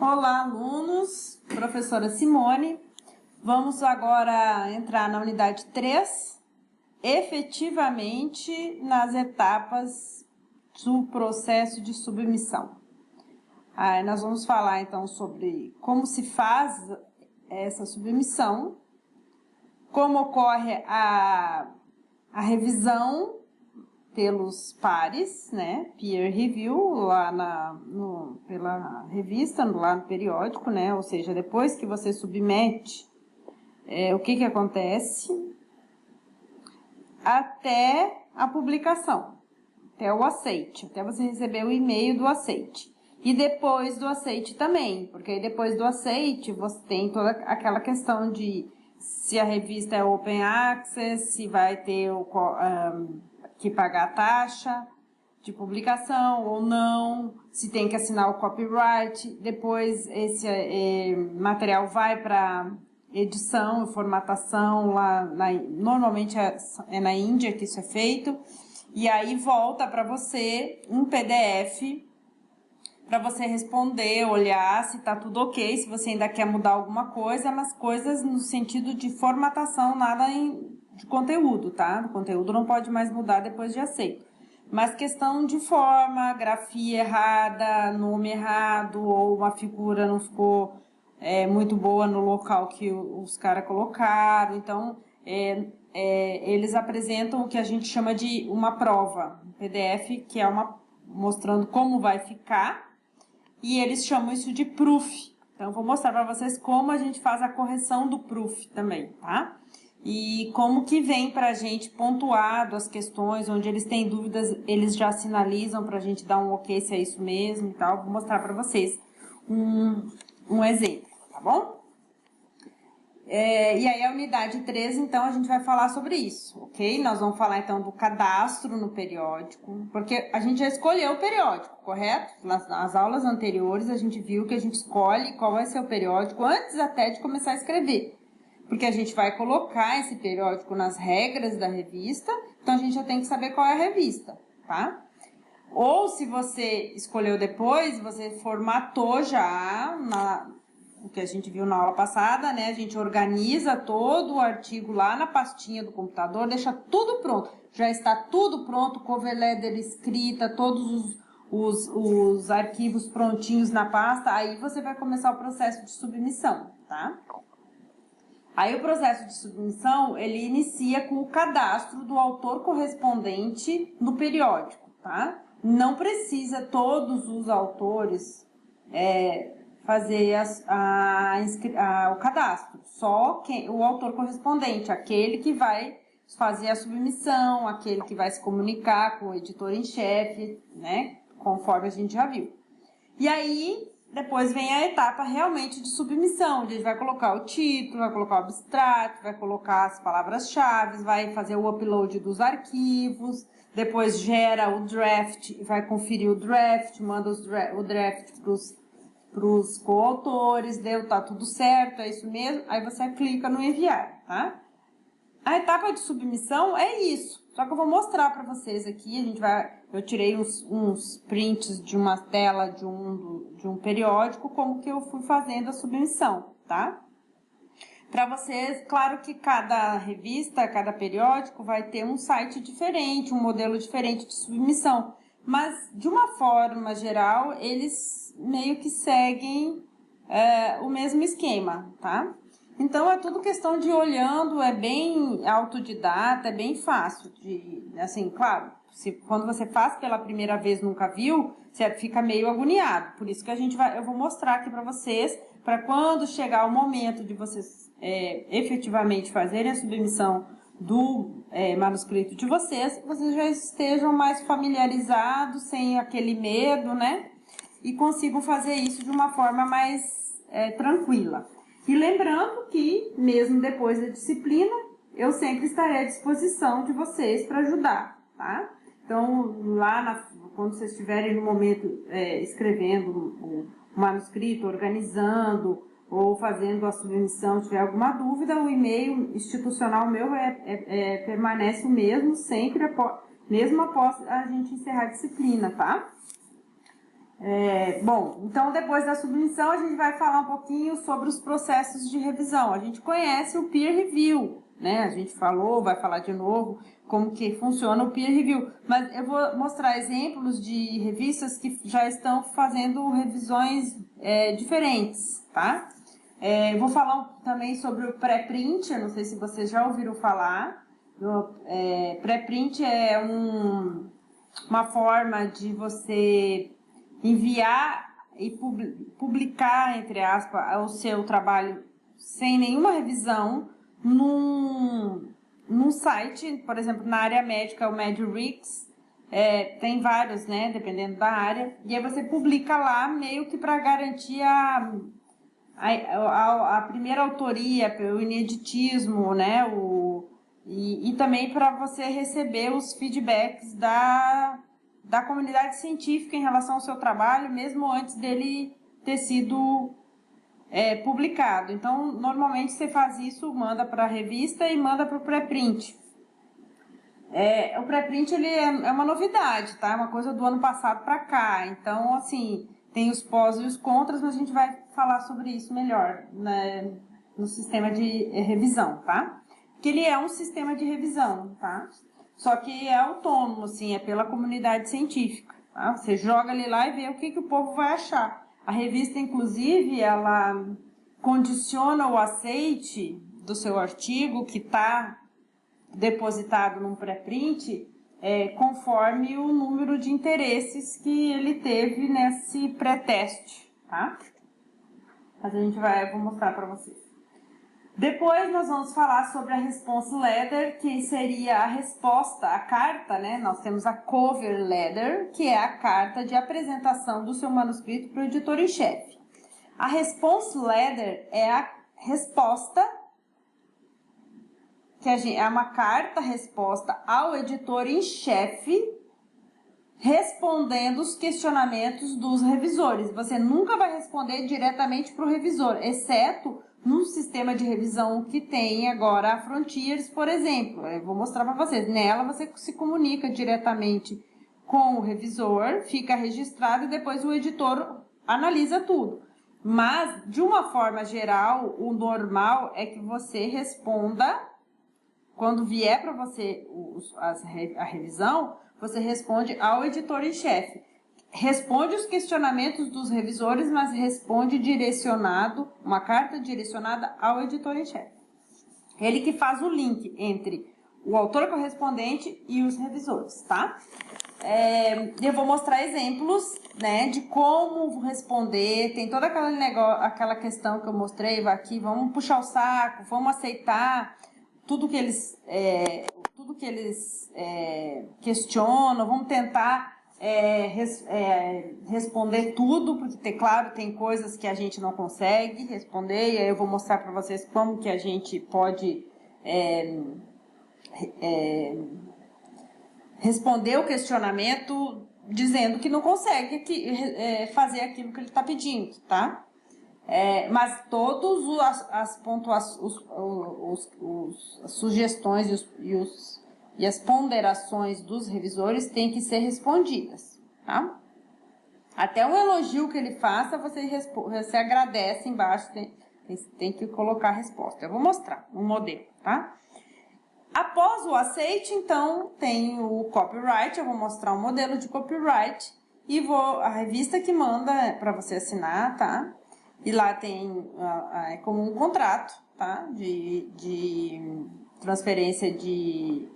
Olá, alunos, professora Simone. Vamos agora entrar na unidade 3, efetivamente nas etapas do processo de submissão. Aí nós vamos falar então sobre como se faz essa submissão, como ocorre a revisão pelos pares, né, peer review, lá pela revista, lá no periódico, né, ou seja, depois que você submete, o que acontece até a publicação, até o aceite, até você receber o e-mail do aceite. E depois do aceite também, porque aí depois do aceite você tem toda aquela questão de se a revista é open access, se vai ter que pagar a taxa de publicação ou não, se tem que assinar o copyright, depois esse material vai para edição e formatação, normalmente é na Índia que isso é feito, e aí volta para você um PDF para você responder, olhar se está tudo ok, se você ainda quer mudar alguma coisa, mas coisas no sentido de formatação, nada de conteúdo, tá? O conteúdo não pode mais mudar depois de aceito. Mas questão de forma, grafia errada, nome errado, ou uma figura não ficou muito boa no local que os caras colocaram. Então, eles apresentam o que a gente chama de uma prova, um PDF, que é mostrando como vai ficar, e eles chamam isso de proof. Então, eu vou mostrar para vocês como a gente faz a correção do proof também, tá? E como que vem para a gente pontuado as questões, onde eles têm dúvidas, eles já sinalizam para a gente dar um ok se é isso mesmo e tal. Vou mostrar para vocês um exemplo, tá bom? E aí a unidade 3, então, a gente vai falar sobre isso, ok? Nós vamos falar, então, do cadastro no periódico, porque a gente já escolheu o periódico, correto? Nas aulas anteriores, a gente viu que a gente escolhe qual vai ser o periódico antes até de começar a escrever, porque a gente vai colocar esse periódico nas regras da revista, então a gente já tem que saber qual é a revista, tá? Ou se você escolheu depois, você formatou já o que a gente viu na aula passada, né? A gente organiza todo o artigo lá na pastinha do computador, deixa tudo pronto. Já está tudo pronto, cover letter escrita, todos os arquivos prontinhos na pasta. Aí você vai começar o processo de submissão, tá? Aí o processo de submissão, ele inicia com o cadastro do autor correspondente no periódico, tá? Não precisa todos os autores fazer o cadastro, só o autor correspondente, aquele que vai fazer a submissão, aquele que vai se comunicar com o editor em chefe, né, conforme a gente já viu. E aí, depois vem a etapa realmente de submissão, onde a gente vai colocar o título, vai colocar o abstrato, vai colocar as palavras-chave, vai fazer o upload dos arquivos, depois gera o draft, vai conferir o draft, manda o draft para os coautores, tá tudo certo, é isso mesmo, aí você clica no enviar, tá? A etapa de submissão é isso, só que eu vou mostrar para vocês aqui, eu tirei uns prints de uma tela de um periódico, como que eu fui fazendo a submissão, tá? Para vocês, claro que cada revista, cada periódico vai ter um site diferente, um modelo diferente de submissão, mas de uma forma geral, eles meio que seguem o mesmo esquema, tá? Então, é tudo questão de olhando, é bem autodidata, é bem fácil assim, claro, quando você faz pela primeira vez, nunca viu, você fica meio agoniado, por isso que eu vou mostrar aqui para vocês, para quando chegar o momento de vocês efetivamente fazerem a submissão do manuscrito de vocês já estejam mais familiarizados, sem aquele medo, né? E consigam fazer isso de uma forma mais tranquila. E lembrando que, mesmo depois da disciplina, eu sempre estarei à disposição de vocês para ajudar, tá? Então, quando vocês estiverem no momento escrevendo o manuscrito, organizando ou fazendo a submissão, tiver alguma dúvida, o e-mail institucional meu permanece o mesmo, sempre, mesmo após a gente encerrar a disciplina, tá? Bom, então depois da submissão a gente vai falar um pouquinho sobre os processos de revisão. A gente conhece o peer review, né? A gente falou, vai falar de novo como que funciona o peer review. Mas eu vou mostrar exemplos de revistas que já estão fazendo revisões diferentes, tá? Eu vou falar também sobre o pré-print, eu não sei se vocês já ouviram falar. Pré-print é uma forma de você enviar e publicar, entre aspas, o seu trabalho sem nenhuma revisão num site, por exemplo, na área médica, o MedRix, tem vários, né, dependendo da área, e aí você publica lá meio que para garantir a primeira autoria, o ineditismo, né, e também para você receber os feedbacks da comunidade científica em relação ao seu trabalho, mesmo antes dele ter sido publicado. Então, normalmente você faz isso, manda para a revista e manda para o pré-print. O pré-print ele é uma novidade, tá? É uma coisa do ano passado para cá. Então, assim, tem os pós e os contras, mas a gente vai falar sobre isso melhor, né, no sistema de revisão, tá? Que ele é um sistema de revisão, tá? Só que é autônomo, assim, é pela comunidade científica, tá? Você joga ali lá e vê o que o povo vai achar. A revista, inclusive, ela condiciona o aceite do seu artigo que está depositado num pré-print conforme o número de interesses que ele teve nesse pré-teste, tá? Mas eu vou mostrar para vocês. Depois nós vamos falar sobre a response letter, que seria a resposta, a carta, né? Nós temos a cover letter, que é a carta de apresentação do seu manuscrito para o editor em chefe. A response letter é a resposta, que é uma carta resposta ao editor em chefe, respondendo os questionamentos dos revisores. Você nunca vai responder diretamente para o revisor, exceto no sistema de revisão que tem agora a Frontiers, por exemplo. Eu vou mostrar para vocês. Nela você se comunica diretamente com o revisor, fica registrado e depois o editor analisa tudo. Mas, de uma forma geral, o normal é que você responda, quando vier para você a revisão, você responde ao editor em chefe. Responde os questionamentos dos revisores, mas responde direcionado, uma carta direcionada ao editor em chefe. Ele que faz o link entre o autor correspondente e os revisores, tá? Eu vou mostrar exemplos, né, de como responder. Tem toda aquela questão que eu mostrei aqui. Vamos puxar o saco, vamos aceitar tudo que eles questionam, vamos tentar responder tudo, porque, claro, tem coisas que a gente não consegue responder, e aí eu vou mostrar para vocês como que a gente pode responder o questionamento dizendo que não consegue fazer aquilo que ele está pedindo, tá? Mas todas as sugestões e as ponderações dos revisores têm que ser respondidas, tá? Até um elogio que ele faça, você agradece embaixo, tem que colocar a resposta. Eu vou mostrar um modelo, tá? Após o aceite, então, tem o copyright. Eu vou mostrar um modelo de copyright e a revista que manda para você assinar, tá? E lá tem como um contrato, tá? De transferência de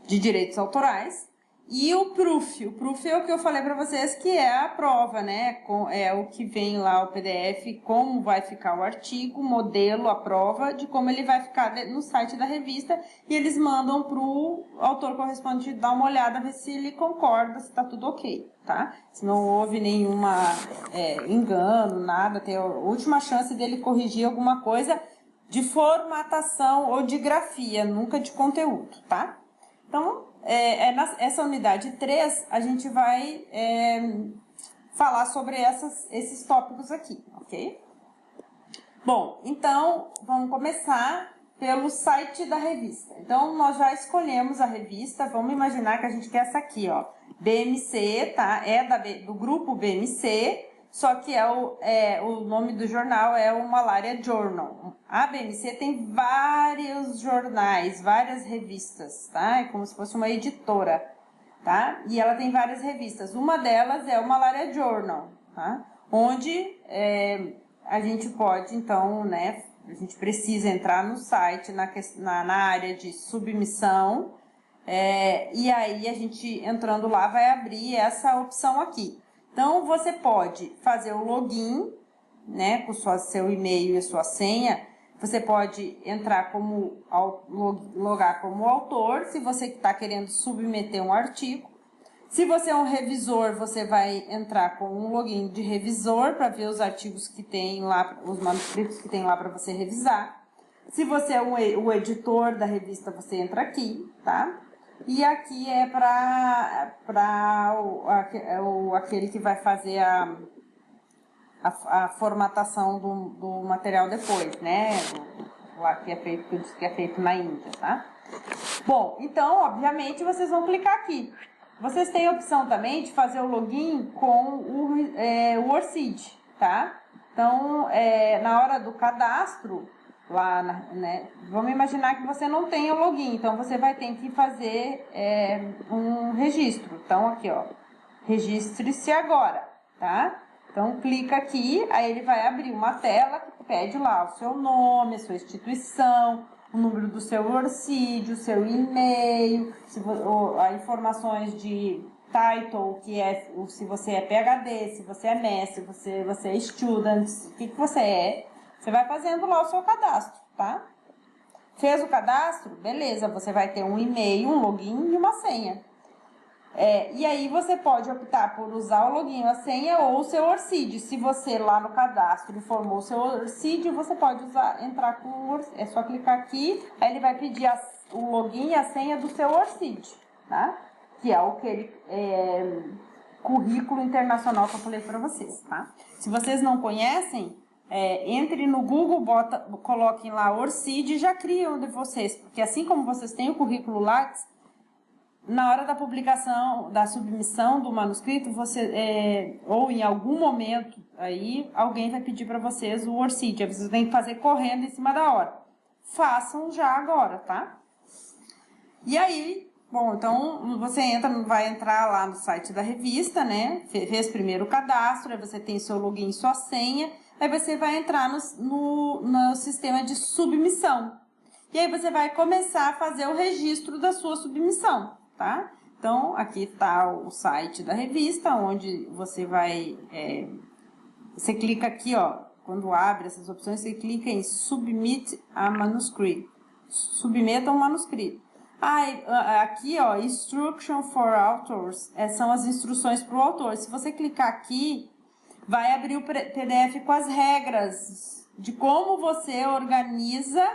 direitos autorais. E o proof. O proof é o que eu falei para vocês, que é a prova, né? É o que vem lá, o PDF, como vai ficar o artigo, o modelo, a prova de como ele vai ficar no site da revista. E eles mandam para o autor correspondente dar uma olhada, ver se ele concorda, se está tudo ok, tá? Se não houve nenhuma engano, nada, tem a última chance dele corrigir alguma coisa de formatação ou de grafia, nunca de conteúdo, tá? Então, essa unidade 3, a gente vai falar sobre esses tópicos aqui, ok? Bom, então, vamos começar. pelo site da revista. Então, nós já escolhemos a revista, vamos imaginar que a gente quer essa aqui, ó, BMC, tá? Do grupo BMC, só que o nome do jornal é o Malaria Journal. A BMC tem vários jornais, várias revistas, tá? É como se fosse uma editora, tá? E ela tem várias revistas. Uma delas é o Malaria Journal, tá? Onde a gente pode, então, né, a gente precisa entrar no site, na área de submissão, e aí a gente, entrando lá, vai abrir essa opção aqui. Então, você pode fazer o login, né, com seu e-mail e sua senha. Você pode entrar logar como autor, se você está querendo submeter um artigo. Se você é um revisor, você vai entrar com um login de revisor para ver os artigos que tem lá, os manuscritos que tem lá para você revisar. Se você é o editor da revista, você entra aqui, tá? E aqui é para aquele que vai fazer a formatação do material depois, né? Lá que é feito na Índia, tá? Bom, então, obviamente, vocês vão clicar aqui. Vocês têm a opção também de fazer o login com o Worseed, tá? Então, na hora do cadastro, lá, né? Vamos imaginar que você não tem o login, então você vai ter que fazer um registro. Então, aqui, ó, registre-se agora, tá? Então, clica aqui, aí ele vai abrir uma tela que pede lá o seu nome, a sua instituição, o número do seu Worseed, o seu e-mail, as informações de title, que é se você é PhD, se você é mestre, se você é student, o que você é. Você vai fazendo lá o seu cadastro, tá? Fez o cadastro? Beleza, você vai ter um e-mail, um login e uma senha. E aí você pode optar por usar o login, a senha ou o seu Worseed. Se você lá no cadastro informou o seu Worseed, você pode entrar com o Worseed. É só clicar aqui, aí ele vai pedir o login e a senha do seu Worseed, tá? Que é aquele currículo internacional que eu falei para vocês, tá? Se vocês não conhecem, entre no Google, coloquem lá Worseed e já criam de vocês, porque assim como vocês têm o currículo Lattes, na hora da publicação, da submissão do manuscrito, ou em algum momento aí, alguém vai pedir para vocês o Worseed. Vocês têm que fazer correndo em cima da hora. Façam já agora, tá? E aí, bom, então você vai entrar lá no site da revista, né? Fez primeiro o cadastro, aí você tem seu login e sua senha, aí você vai entrar no sistema de submissão. E aí você vai começar a fazer o registro da sua submissão, tá? Então, aqui está o site da revista, onde você vai... você clica aqui, ó, quando abre essas opções, você clica em Submit a Manuscript. Submeta um manuscrito. Aqui, ó, Instruction for Authors, são as instruções para o autor. Se você clicar aqui, vai abrir o PDF com as regras de como você organiza,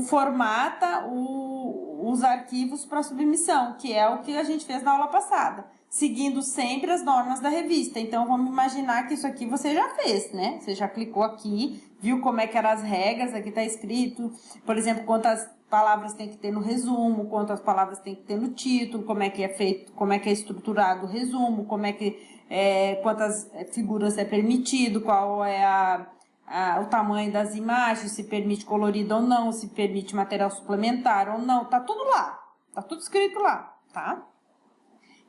formata os arquivos para submissão, que é o que a gente fez na aula passada, seguindo sempre as normas da revista. Então, vamos imaginar que isso aqui você já fez, né? Você já clicou aqui, viu como é que eram as regras, aqui está escrito, por exemplo, quantas palavras tem que ter no resumo, quantas palavras tem que ter no título, como é que é feito, como é que é estruturado o resumo, como é que quantas figuras é permitido, qual é o tamanho das imagens, se permite colorido ou não, se permite material suplementar ou não, tá tudo lá, tá tudo escrito lá, tá?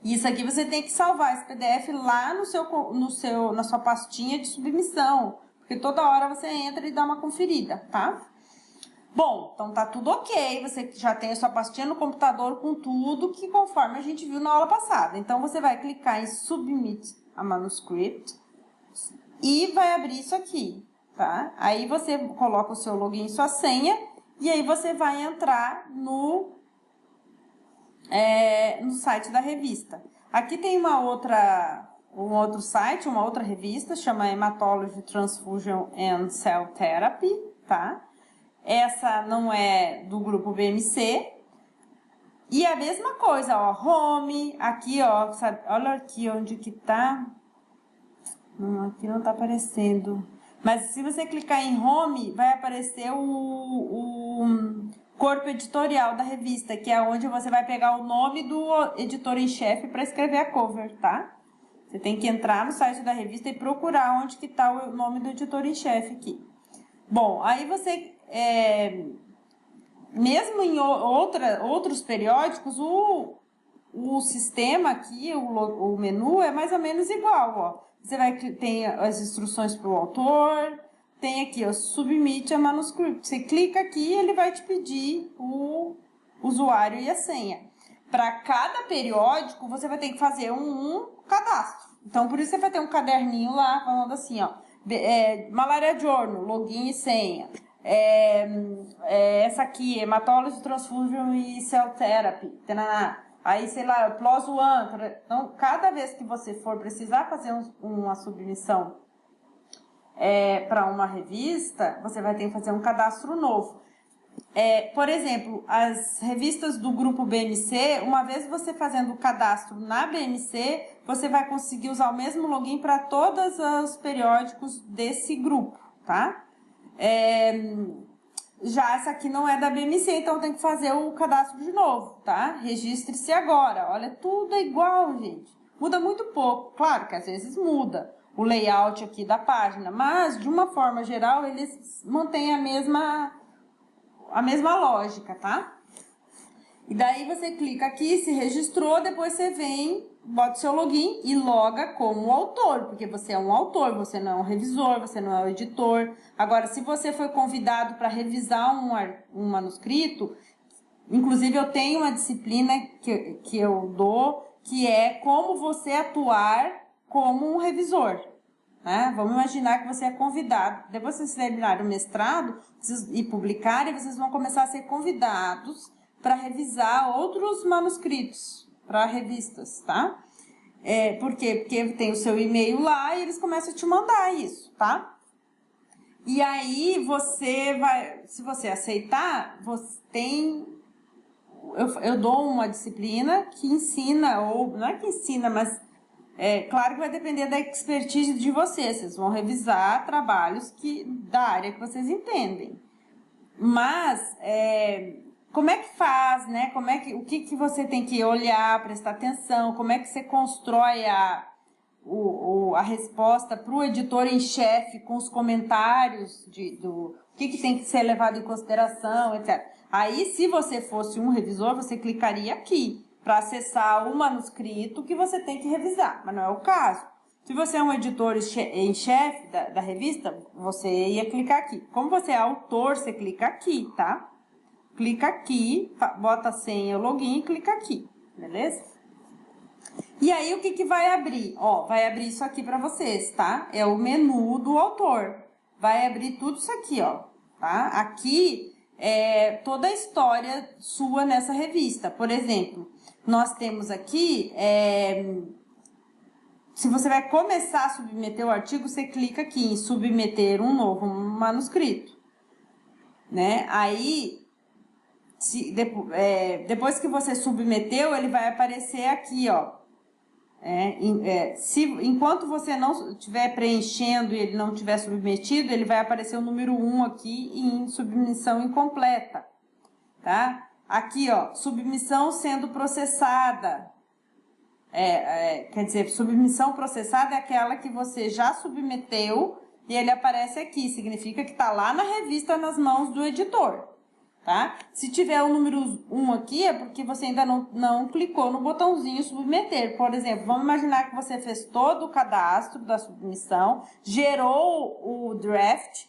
E isso aqui você tem que salvar esse PDF lá na sua pastinha de submissão, porque toda hora você entra e dá uma conferida, tá? Bom, então tá tudo ok, você já tem a sua pastinha no computador com tudo que conforme a gente viu na aula passada. Então, você vai clicar em Submit a Manuscript e vai abrir isso aqui, tá? Aí você coloca o seu login e sua senha e aí você vai entrar no site da revista. Aqui tem um outro site, uma outra revista, chama Hematology, Transfusion and Cell Therapy, tá? Essa não é do grupo BMC. E a mesma coisa, ó, Home, aqui, ó, sabe, olha aqui onde que tá. Aqui não tá aparecendo. Mas se você clicar em Home, vai aparecer o corpo editorial da revista, que é onde você vai pegar o nome do editor em chefe para escrever a cover, tá? Você tem que entrar no site da revista e procurar onde que está o nome do editor em chefe aqui. Bom, aí você, mesmo em outros periódicos, o sistema aqui, o menu é mais ou menos igual, ó. Você tem as instruções para o autor, tem aqui, ó, submit a manuscript. Você clica aqui e ele vai te pedir o usuário e a senha. Para cada periódico, você vai ter que fazer um cadastro. Então, por isso você vai ter um caderninho lá falando assim, ó, Malaria Journal, login e senha. Essa aqui, Hematology, Transfusion e Cell Therapy. Tananá. Aí, sei lá, PLOS ONE. Então, cada vez que você for precisar fazer uma submissão para uma revista, você vai ter que fazer um cadastro novo. Por exemplo, as revistas do grupo BMC, uma vez você fazendo o cadastro na BMC, você vai conseguir usar o mesmo login para todos os periódicos desse grupo, tá? Já essa aqui não é da BMC, então tem que fazer o cadastro de novo, tá? Registre-se agora. Olha, tudo é igual, gente. Muda muito pouco. Claro que às vezes muda o layout aqui da página, mas de uma forma geral eles mantêm a mesma lógica, tá? E daí você clica aqui, se registrou, depois você vem, bota o seu login e loga como autor, porque você é um autor, você não é um revisor, você não é um editor. Agora, se você foi convidado para revisar um manuscrito, inclusive eu tenho uma disciplina que eu dou, que é como você atuar como um revisor. Né? Vamos imaginar que você é convidado. Depois que vocês terminarem o mestrado e publicarem, vocês vão começar a ser convidados para revisar outros manuscritos para revistas, tá? Por quê? Porque tem o seu e-mail lá e eles começam a te mandar isso, tá? E aí você vai, se você aceitar, você tem... Eu dou uma disciplina que ensina, ou não é que ensina, mas... claro que vai depender da expertise de vocês. Vocês vão revisar trabalhos da área que vocês entendem. Mas, como é que faz, né? O que você tem que olhar, prestar atenção, como é que você constrói a resposta para o editor em chefe com os comentários do que tem que ser levado em consideração, etc. Aí, se você fosse um revisor, você clicaria aqui para acessar o manuscrito que você tem que revisar, mas não é o caso. Se você é um editor em chefe da revista, você ia clicar aqui. Como você é autor, você clica aqui, tá? Clica aqui, bota a senha, o login e clica aqui, beleza? E aí, o que vai abrir? Ó, vai abrir isso aqui para vocês, tá? É o menu do autor. Vai abrir tudo isso aqui, ó, tá? Aqui é toda a história sua nessa revista. Por exemplo, nós temos aqui, se você vai começar a submeter o artigo, você clica aqui em submeter um novo manuscrito, né? Aí, depois que você submeteu, ele vai aparecer aqui, ó. Enquanto você não estiver preenchendo e ele não estiver submetido, ele vai aparecer o número 1 aqui em submissão incompleta, tá? Aqui, ó, submissão sendo processada. Quer dizer, submissão processada é aquela que você já submeteu e ele aparece aqui. Significa que está lá na revista, nas mãos do editor, tá? Se tiver o número 1 aqui, é porque você ainda não clicou no botãozinho submeter. Por exemplo, vamos imaginar que você fez todo o cadastro da submissão, gerou o draft,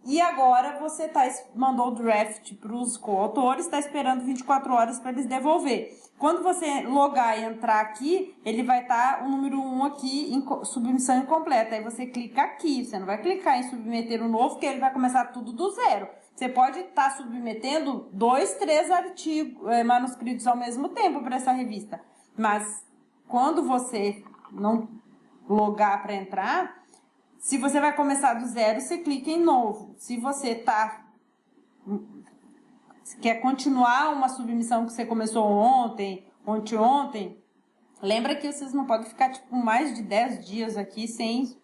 e agora você mandou o draft para os coautores, está esperando 24 horas para eles devolver. Quando você logar e entrar aqui, ele vai estar o número 1 aqui em submissão incompleta. Aí você clica aqui, você não vai clicar em submeter o novo, porque ele vai começar tudo do zero. Você pode estar submetendo 2, 3 manuscritos ao mesmo tempo para essa revista. Mas quando você não logar para entrar... Se você vai começar do zero, você clica em novo. Se você quer continuar uma submissão que você começou ontem, ontem, lembra que vocês não podem ficar tipo mais de 10 dias aqui sem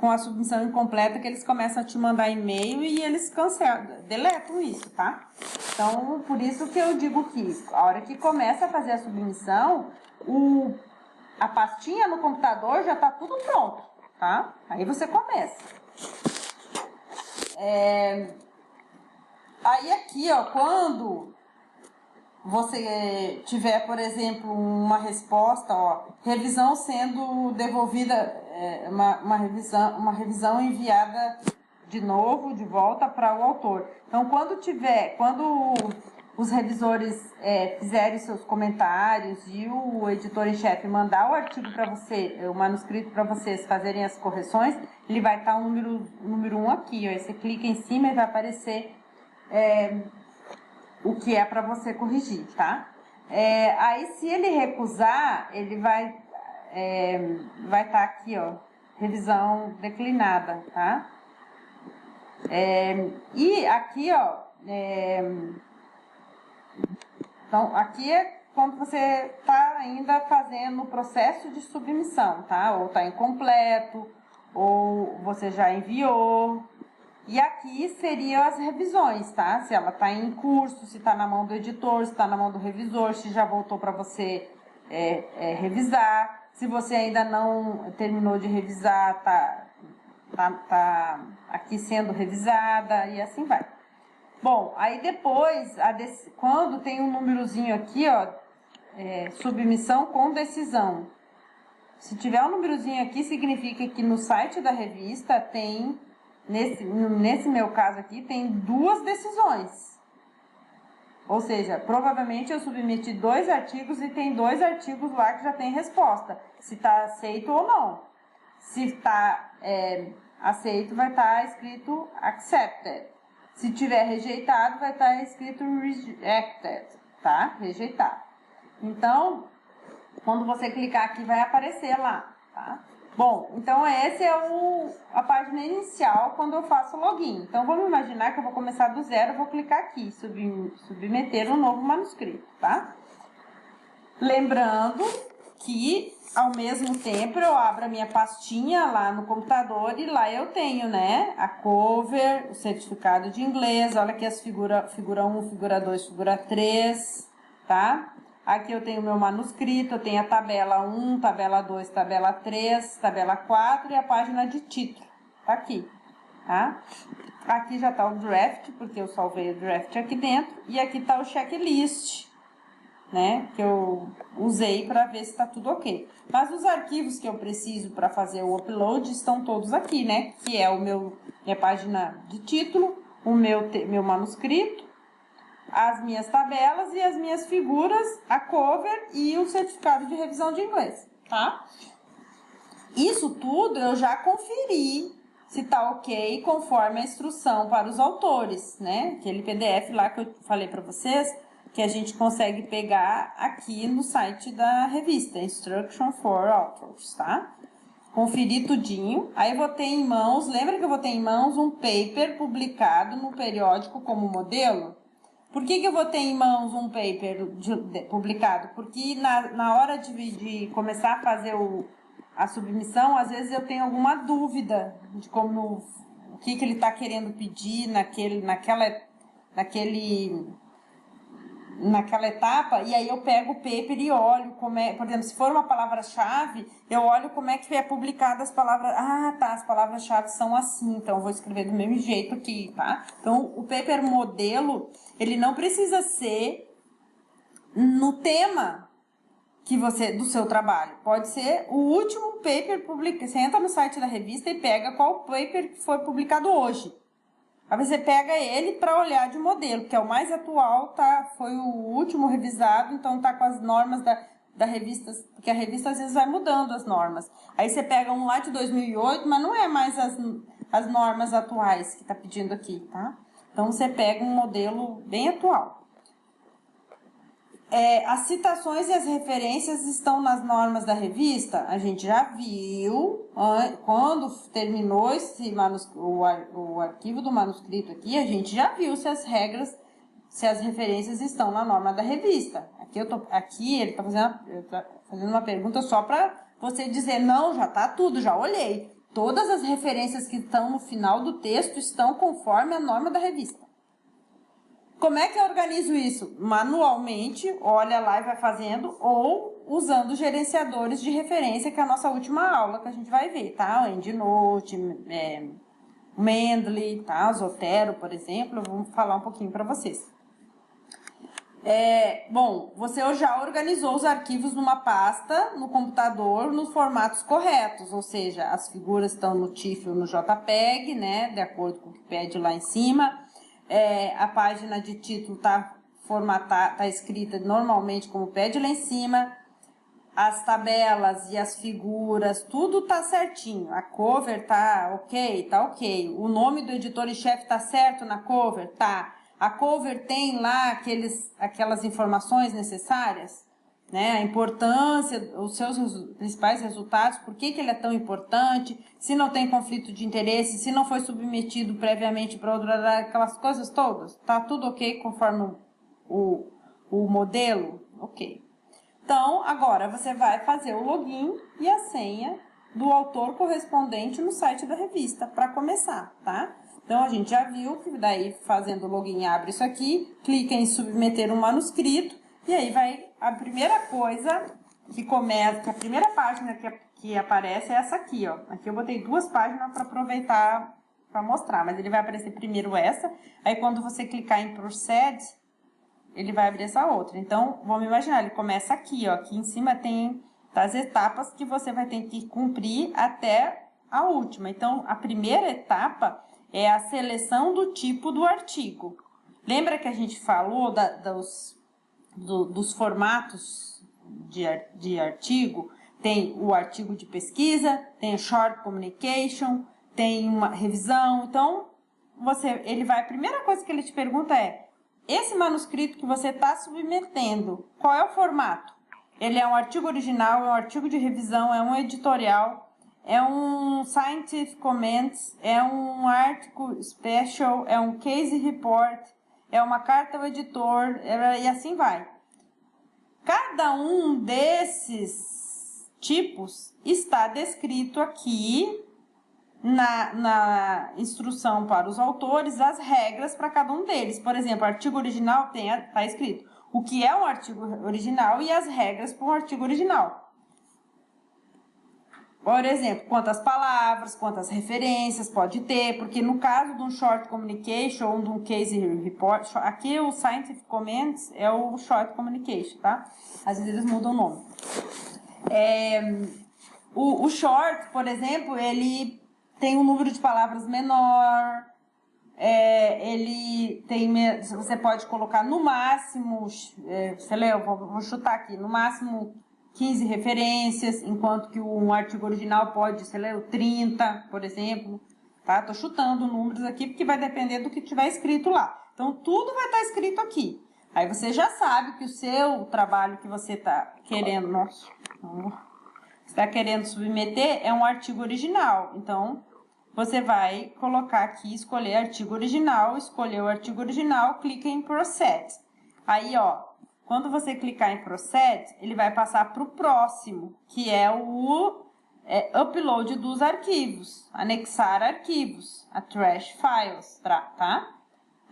com a submissão incompleta que eles começam a te mandar e-mail e eles cancelam, deletam isso, tá? Então, por isso que eu digo que a hora que começa a fazer a submissão, a pastinha no computador já tá tudo pronto, tá? Aí você começa. Aí aqui, ó, quando você tiver, por exemplo, uma resposta, ó, revisão sendo devolvida, uma revisão enviada de novo, de volta para o autor. Então, quando os revisores fizerem seus comentários e o editor em chefe mandar o artigo para você, o manuscrito para vocês fazerem as correções, ele vai estar o número 1 aqui, ó. Aí você clica em cima e vai aparecer o que é para você corrigir, tá? Aí, se ele recusar, ele vai estar aqui, ó, revisão declinada, tá? E aqui, ó, então, aqui é quando você está ainda fazendo o processo de submissão, tá? Ou está incompleto, ou você já enviou. E aqui seriam as revisões, tá? Se ela está em curso, se está na mão do editor, se está na mão do revisor, se já voltou para você revisar. Se você ainda não terminou de revisar, tá aqui sendo revisada e assim vai. Bom, aí depois, quando tem um númerozinho aqui, ó, submissão com decisão. Se tiver um númerozinho aqui, significa que no site da revista tem, nesse meu caso aqui, tem 2 decisões. Ou seja, provavelmente eu submeti 2 artigos e tem 2 artigos lá que já tem resposta, se está aceito ou não. Se está aceito, vai estar escrito accepted. Se tiver rejeitado, vai estar escrito rejected, tá? Rejeitado. Então, quando você clicar aqui, vai aparecer lá, tá? Bom, então essa é a página inicial quando eu faço login. Então, vamos imaginar que eu vou começar do zero, vou clicar aqui, submeter um novo manuscrito, tá? Lembrando que, ao mesmo tempo, eu abro a minha pastinha lá no computador e lá eu tenho, né, a cover, o certificado de inglês, olha aqui as figura 1, figura 2, figura 3, tá? Aqui eu tenho o meu manuscrito, eu tenho a tabela 1, tabela 2, tabela 3, tabela 4 e a página de título, tá aqui, tá? Aqui já tá o draft, porque eu salvei o draft aqui dentro, e aqui tá o checklist, né, que eu usei para ver se está tudo ok. Mas os arquivos que eu preciso para fazer o upload estão todos aqui, né, que é minha página de título, o meu manuscrito, as minhas tabelas e as minhas figuras, a cover e o certificado de revisão de inglês, tá? Isso tudo eu já conferi se está ok conforme a instrução para os autores, né, aquele PDF lá que eu falei para vocês, que a gente consegue pegar aqui no site da revista, Instruction for Authors, tá? Conferir tudinho. Aí eu vou ter em mãos, lembra que eu vou ter em mãos um paper publicado no periódico como modelo? Por que eu vou ter em mãos um paper publicado? Porque na hora de começar a fazer a submissão, às vezes eu tenho alguma dúvida de o que ele está querendo pedir naquela etapa, e aí eu pego o paper e olho como por exemplo, se for uma palavra-chave, eu olho como é que é publicada as palavras, as palavras-chave são assim, então eu vou escrever do mesmo jeito aqui, tá? Então, o paper modelo, ele não precisa ser no tema do seu trabalho, pode ser o último paper publicado, você entra no site da revista e pega qual paper que foi publicado hoje. Aí você pega ele para olhar de modelo, que é o mais atual, foi o último revisado, então tá com as normas da revista, porque a revista às vezes vai mudando as normas. Aí você pega um lá de 2008, mas não é mais as normas atuais que tá pedindo aqui, tá? Então você pega um modelo bem atual. As citações e as referências estão nas normas da revista, a gente já viu, quando terminou o arquivo do manuscrito aqui, a gente já viu se as referências estão na norma da revista. Aqui ele está fazendo uma pergunta só para você dizer, não, já está tudo, já olhei. Todas as referências que estão no final do texto estão conforme a norma da revista. Como é que eu organizo isso? Manualmente, olha lá e vai fazendo, ou usando gerenciadores de referência, que é a nossa última aula que a gente vai ver, tá? O EndNote, Mendeley, tá? Zotero, por exemplo, eu vou falar um pouquinho para vocês. Bom, você já organizou os arquivos numa pasta no computador nos formatos corretos, ou seja, as figuras estão no TIFF ou no JPEG, né, de acordo com o que pede lá em cima. A página de título está formatada, tá escrita normalmente como pede lá em cima. As tabelas e as figuras, tudo tá certinho. A cover tá ok. O nome do editor em chefe tá certo na cover? Tá. A cover tem lá aquelas informações necessárias, né? A importância, os seus principais resultados, por que ele é tão importante, se não tem conflito de interesse, se não foi submetido previamente para outra, aquelas coisas todas. Tá tudo ok conforme o modelo? Ok. Então, agora você vai fazer o login e a senha do autor correspondente no site da revista, para começar, tá? Então, a gente já viu que daí, fazendo o login, abre isso aqui, clica em submeter um manuscrito, e aí vai, a primeira coisa que começa, a primeira página que aparece é essa aqui, ó. Aqui eu botei 2 páginas para aproveitar para mostrar, mas ele vai aparecer primeiro essa, aí quando você clicar em Proceed, ele vai abrir essa outra. Então, vamos imaginar, ele começa aqui, ó. Aqui em cima tem as etapas que você vai ter que cumprir até a última. Então, a primeira etapa é a seleção do tipo do artigo. Lembra que a gente falou dos formatos de artigo? Tem o artigo de pesquisa, tem o short communication, tem uma revisão. Então, a primeira coisa que ele te pergunta é: esse manuscrito que você está submetendo, qual é o formato? Ele é um artigo original, é um artigo de revisão, é um editorial, é um scientific comments, é um article special, é um case report, é uma carta ao editor, e assim vai. Cada um desses tipos está descrito aqui na instrução para os autores, as regras para cada um deles. Por exemplo, artigo original está escrito o que é um artigo original e as regras para um artigo original. Por exemplo, quantas palavras, quantas referências pode ter, porque no caso de um short communication ou de um case report, aqui o scientific comments é o short communication, tá? Às vezes eles mudam o nome. O short, por exemplo, ele tem um número de palavras menor, você pode colocar no máximo, vou chutar aqui, no máximo 15 referências, enquanto que um artigo original pode, 30, por exemplo, tá? Tô chutando números aqui, porque vai depender do que tiver escrito lá. Então, tudo vai estar escrito aqui. Aí você já sabe que o seu trabalho que você está querendo, está querendo submeter é um artigo original. Então, você vai colocar aqui, escolher artigo original, escolher o artigo original, clica em Proceed. Aí, ó, quando você clicar em Proceed, ele vai passar para o próximo, que é o upload dos arquivos, anexar arquivos, a trash files, tá?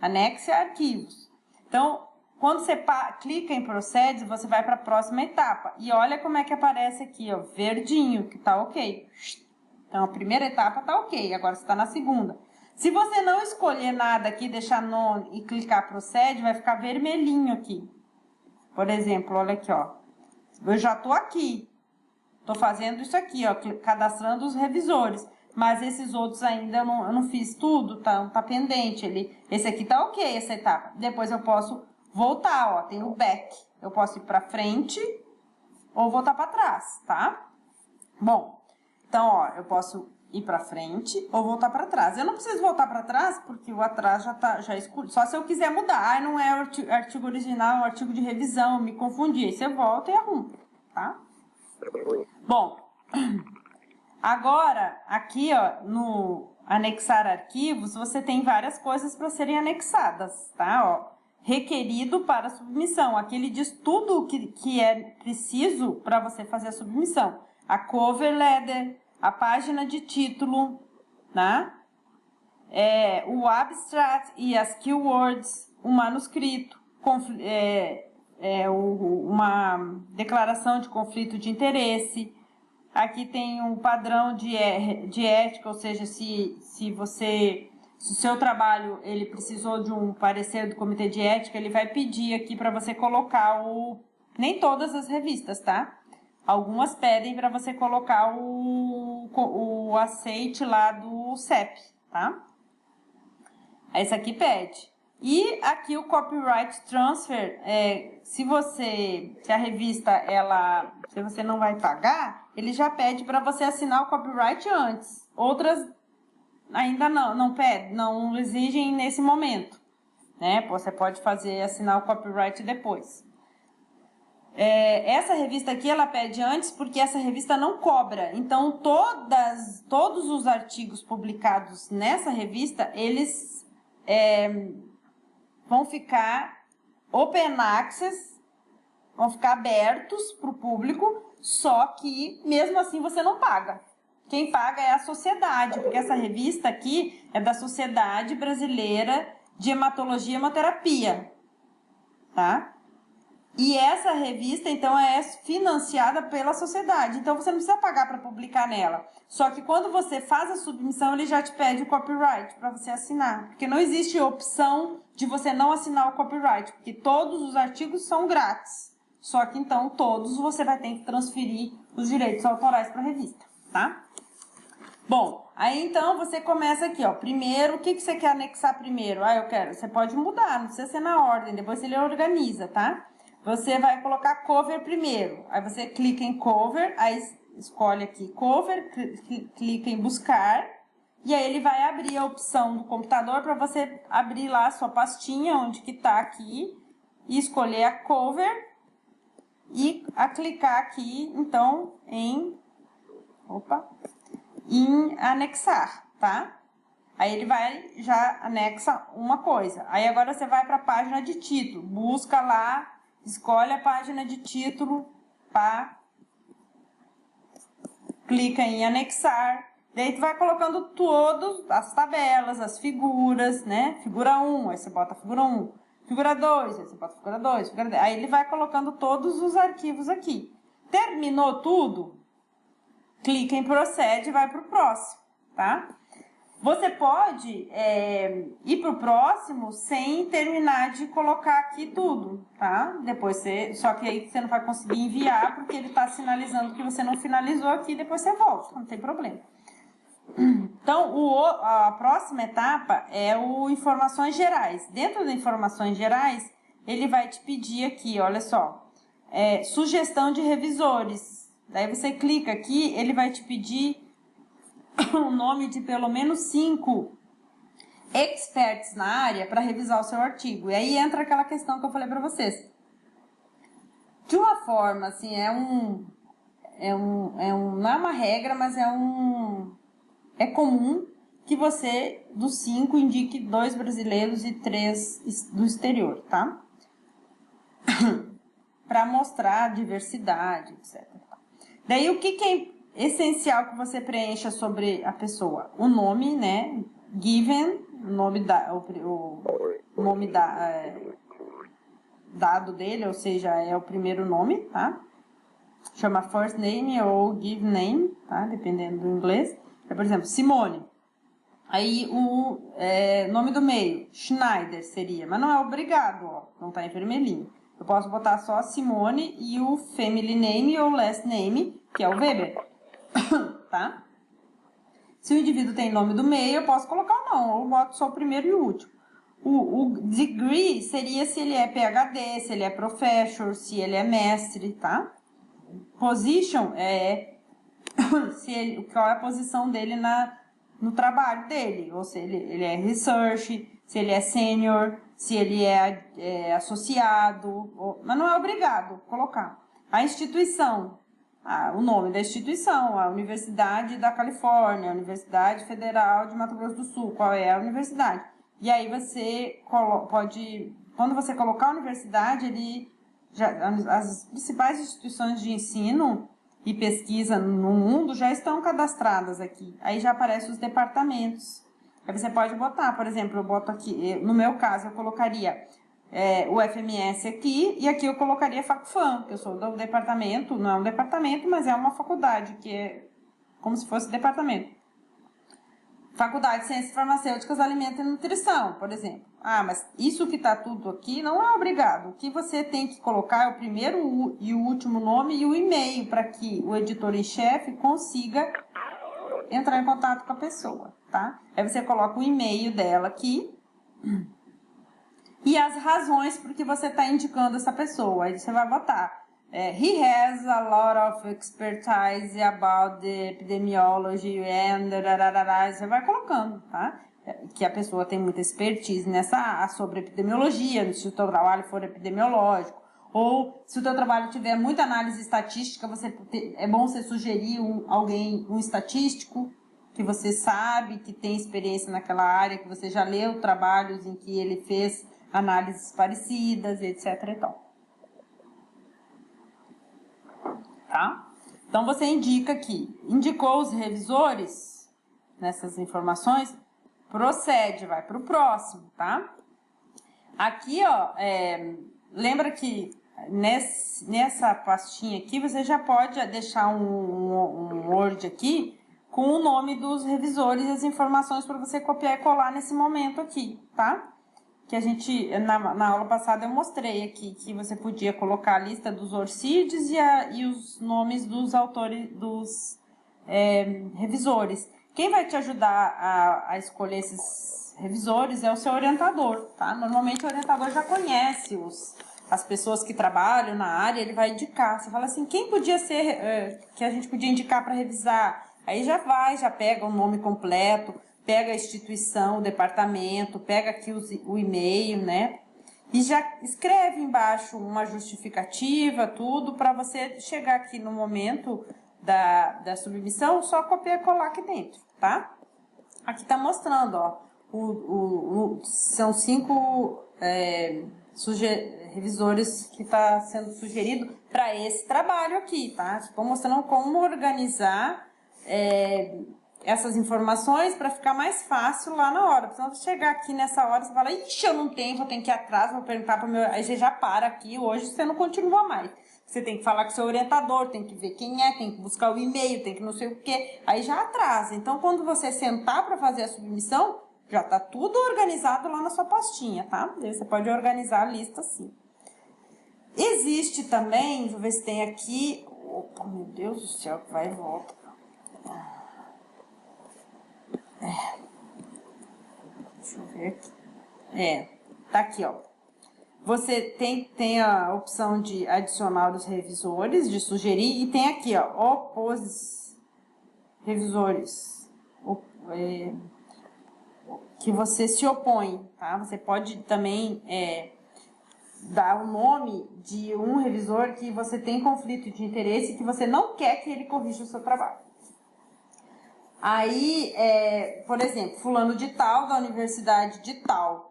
Anexe arquivos. Então, quando você clica em Proceed, você vai para a próxima etapa. E olha como é que aparece aqui, ó, verdinho, que tá ok. Então, a primeira etapa tá ok, agora você está na segunda. Se você não escolher nada aqui, deixar none e clicar Proceed, vai ficar vermelhinho aqui. Por exemplo, olha aqui, ó. Eu já tô aqui. Tô fazendo isso aqui, ó, cadastrando os revisores. Mas esses outros ainda eu não fiz tudo, tá pendente. Esse aqui tá ok, essa etapa. Depois eu posso voltar, ó, tem o back. Eu posso ir pra frente ou voltar pra trás, tá? Bom, então, ó, eu posso ir pra frente ou voltar pra trás. Eu não preciso voltar pra trás, porque o atrás já escolhi. Só se eu quiser mudar. Não é o artigo original, é o artigo de revisão, me confundi. Aí você volta e arruma, tá? Bom, agora, aqui, ó, no anexar arquivos, você tem várias coisas para serem anexadas, tá? Ó, requerido para submissão. Aqui ele diz tudo que é preciso para você fazer a submissão. A cover letter, a página de título, né? O abstract e as keywords, o manuscrito, uma declaração de conflito de interesse. Aqui tem um padrão de ética, ou seja, se o seu trabalho ele precisou de um parecer do comitê de ética, ele vai pedir aqui para você colocar nem todas as revistas, tá? Algumas pedem para você colocar o aceite lá do CEP, tá? Esse aqui pede. E aqui o copyright transfer, se a revista, se você não vai pagar, ele já pede para você assinar o copyright antes. Outras ainda não pede, não exigem nesse momento, né? Você pode assinar o copyright depois. Essa revista aqui, ela pede antes porque essa revista não cobra. Então, todos os artigos publicados nessa revista, eles vão ficar open access, vão ficar abertos para o público, só que mesmo assim você não paga. Quem paga é a sociedade, porque essa revista aqui é da Sociedade Brasileira de Hematologia e Hemoterapia, tá? E essa revista, então, é financiada pela sociedade. Então, você não precisa pagar para publicar nela. Só que quando você faz a submissão, ele já te pede o copyright para você assinar. Porque não existe opção de você não assinar o copyright. Porque todos os artigos são grátis. Só que, então, todos você vai ter que transferir os direitos autorais para a revista, tá? Bom, aí, então, você começa aqui, ó. Primeiro, o que você quer anexar primeiro? Você pode mudar, não precisa ser na ordem. Depois ele organiza, tá? Você vai colocar cover primeiro. Aí você clica em cover, aí escolhe aqui cover, clica em buscar. E aí ele vai abrir a opção do computador para você abrir lá a sua pastinha, onde que tá aqui. E escolher a cover. E clicar aqui, então, em anexar, tá? Aí ele já anexa uma coisa. Aí agora você vai para a página de título. Busca lá. Escolhe a página de título, clica em anexar, daí tu vai colocando todas as tabelas, as figuras, né? Figura 1, aí você bota a figura 1, figura 2, aí você bota a figura 2, figura 10. Aí ele vai colocando todos os arquivos aqui. Terminou tudo? Clica em procede e vai para o próximo, tá? Você pode ir para o próximo sem terminar de colocar aqui tudo, tá? Só que aí você não vai conseguir enviar porque ele está sinalizando que você não finalizou aqui, depois você volta, não tem problema. Então, a próxima etapa é o informações gerais. Dentro das informações gerais, ele vai te pedir aqui, olha só, sugestão de revisores. Daí você clica aqui, ele vai te pedir o nome de pelo menos 5 experts na área para revisar o seu artigo. E aí entra aquela questão que eu falei para vocês. De uma forma, assim, não é uma regra, mas é comum que você, dos 5, indique 2 brasileiros e 3 do exterior, tá? Para mostrar a diversidade, etc. Daí, o que é essencial que você preencha sobre a pessoa? O nome, né? Given, o nome dado dele, ou seja, é o primeiro nome, tá? Chama first name ou give name, tá? Dependendo do inglês. Por exemplo, Simone. Aí o nome do meio, Schneider seria, mas não é obrigado, ó, não tá em vermelhinho. Eu posso botar só a Simone e o family name ou last name, que é o Weber. Tá? Se o indivíduo tem nome do meio, eu posso colocar ou não, ou boto só o primeiro e o último. O degree seria se ele é PhD, se ele é professor, se ele é mestre, tá? Position qual é a posição dele no trabalho dele, ou se ele é research, se ele é senior, se ele é associado, mas não é obrigado colocar. A instituição. O nome da instituição, a Universidade da Califórnia, a Universidade Federal de Mato Grosso do Sul, qual é a universidade. E aí você pode, quando você colocar a universidade, as principais instituições de ensino, e pesquisa no mundo já estão cadastradas aqui. Aí já aparecem os departamentos. Aí você pode botar, por exemplo, eu boto aqui, no meu caso, eu colocaria o FMS aqui, e aqui eu colocaria Facfam, que eu sou do departamento, não é um departamento, mas é uma faculdade, que é como se fosse departamento. Faculdade de Ciências Farmacêuticas, Alimento e Nutrição, por exemplo. Ah, mas isso que está tudo aqui não é obrigado. O que você tem que colocar é o primeiro e o último nome e o e-mail, para que o editor em chefe consiga entrar em contato com a pessoa, tá? Aí você coloca o e-mail dela aqui e as razões por que você está indicando essa pessoa. Aí você vai botar he has a lot of expertise about the epidemiology and você vai colocando, tá? Que a pessoa tem muita expertise sobre epidemiologia, se o teu trabalho for epidemiológico. Ou se o teu trabalho tiver muita análise estatística, é bom você sugerir um estatístico que você sabe, que tem experiência naquela área, que você já leu trabalhos em que ele fez análises parecidas, etc. e tal. Tá? Então, você indica aqui, indicou os revisores nessas informações, procede, vai para o próximo, tá? Aqui, ó, lembra que nessa pastinha aqui, você já pode deixar um Word aqui com o nome dos revisores e as informações para você copiar e colar nesse momento aqui, tá? Que a gente, na aula passada eu mostrei aqui que você podia colocar a lista dos ORCIDs e os nomes dos autores, dos revisores. Quem vai te ajudar a escolher esses revisores é o seu orientador, tá? Normalmente o orientador já conhece as pessoas que trabalham na área, ele vai indicar. Você fala assim, quem podia ser, que a gente podia indicar para revisar? Aí já pega o nome completo, pega a instituição, o departamento, pega aqui o e-mail, né? E já escreve embaixo uma justificativa, tudo, para você chegar aqui no momento da submissão, só copiar e colar aqui dentro, tá? Aqui tá mostrando, ó, são 5 revisores que está sendo sugerido para esse trabalho aqui, tá? Estou mostrando como organizar essas informações para ficar mais fácil lá na hora. Senão você chegar aqui nessa hora, você fala, ixi, eu não tenho, vou ter que ir atrás, vou perguntar para o meu... Aí você já para aqui, hoje você não continua mais. Você tem que falar com o seu orientador, tem que ver quem tem que buscar o e-mail, tem que não sei o quê. Aí já atrasa. Então, quando você sentar para fazer a submissão, já está tudo organizado lá na sua pastinha, tá? Aí você pode organizar a lista assim. Existe também, deixa eu ver se tem aqui... Opa, meu Deus do céu, que vai e volta. Deixa eu ver aqui. Tá aqui, ó. Você tem a opção de adicionar os revisores, de sugerir, e tem aqui, ó, revisores, que você se opõe, tá? Você pode também dar o nome de um revisor que você tem conflito de interesse e que você não quer que ele corrija o seu trabalho. Aí, por exemplo, fulano de tal, da universidade de tal.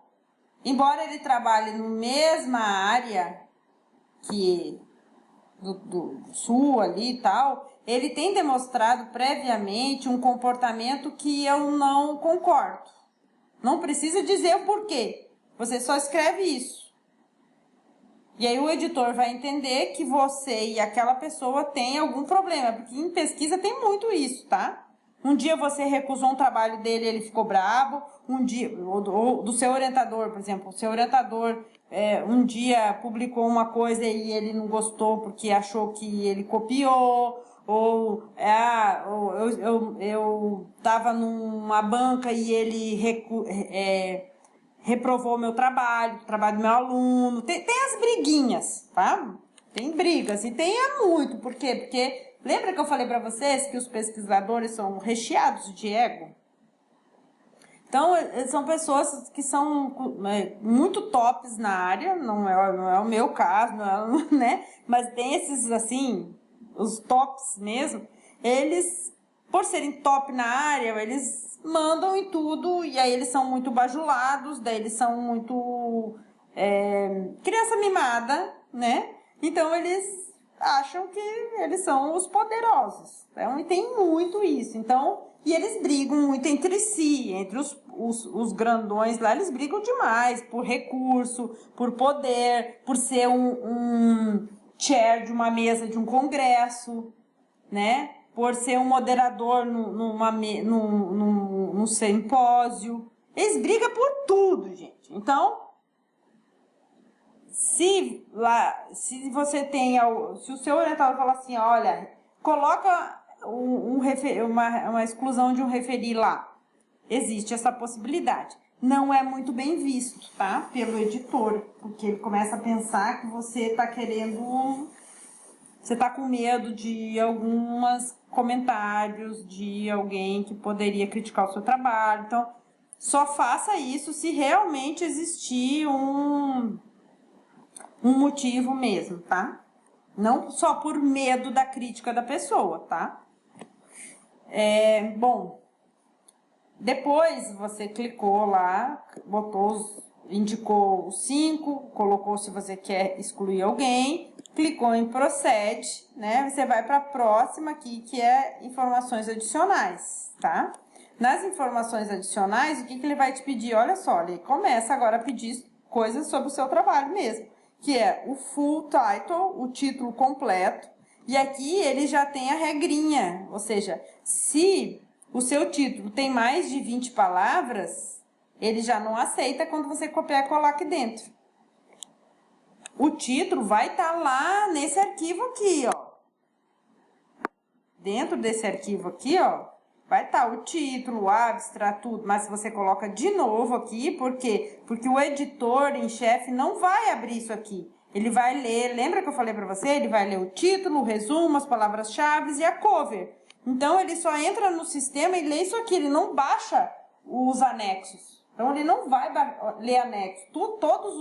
Embora ele trabalhe na mesma área que do sul ali e tal, ele tem demonstrado previamente um comportamento que eu não concordo. Não precisa dizer o porquê. Você só escreve isso. E aí o editor vai entender que você e aquela pessoa têm algum problema, porque em pesquisa tem muito isso, tá? Um dia você recusou um trabalho dele e ele ficou bravo. Um dia, ou do seu orientador, por exemplo. O seu orientador um dia publicou uma coisa e ele não gostou porque achou que ele copiou. Ou eu estava numa banca e ele reprovou meu trabalho, o trabalho do meu aluno. Tem as briguinhas, tá? Tem brigas. E tem muito. Por quê? Porque... Lembra que eu falei para vocês que os pesquisadores são recheados de ego? Então, são pessoas que são muito tops na área, não é o meu caso, né? Mas tem esses, assim, os tops mesmo, eles, por serem top na área, eles mandam em tudo, e aí eles são muito bajulados, daí eles são muito criança mimada, né? Então, eles... acham que eles são os poderosos. Então, e tem muito isso. Então, e eles brigam muito entre si, entre os grandões lá, eles brigam demais por recurso, por poder, por ser um chair de uma mesa de um congresso, né? Por ser um moderador num simpósio. Eles brigam por tudo, gente. Então, se você tem, se o seu orientador falar assim, olha, coloca uma exclusão de um referi lá, existe essa possibilidade. Não é muito bem visto, tá? Pelo editor, porque ele começa a pensar que você está querendo, você está com medo de alguns comentários de alguém que poderia criticar o seu trabalho. Então, só faça isso se realmente existir um motivo mesmo, tá? Não só por medo da crítica da pessoa, tá? Bom, depois você clicou lá, indicou os 5, colocou se você quer excluir alguém, clicou em procede, né? Você vai para a próxima aqui, que é informações adicionais, tá? Nas informações adicionais, o que ele vai te pedir? Olha só, ele começa agora a pedir coisas sobre o seu trabalho mesmo, que é o full title, o título completo, e aqui ele já tem a regrinha, ou seja, se o seu título tem mais de 20 palavras, ele já não aceita quando você copiar e colar aqui dentro. O título vai estar lá nesse arquivo aqui, ó. Dentro desse arquivo aqui, ó, vai estar o título, o abstract, tudo, mas se você coloca de novo aqui, por quê? Porque o editor em chefe não vai abrir isso aqui. Ele vai ler, lembra que eu falei para você? Ele vai ler o título, o resumo, as palavras-chave e a cover. Então, ele só entra no sistema e lê isso aqui, ele não baixa os anexos. Então, ele não vai ler anexos. Todos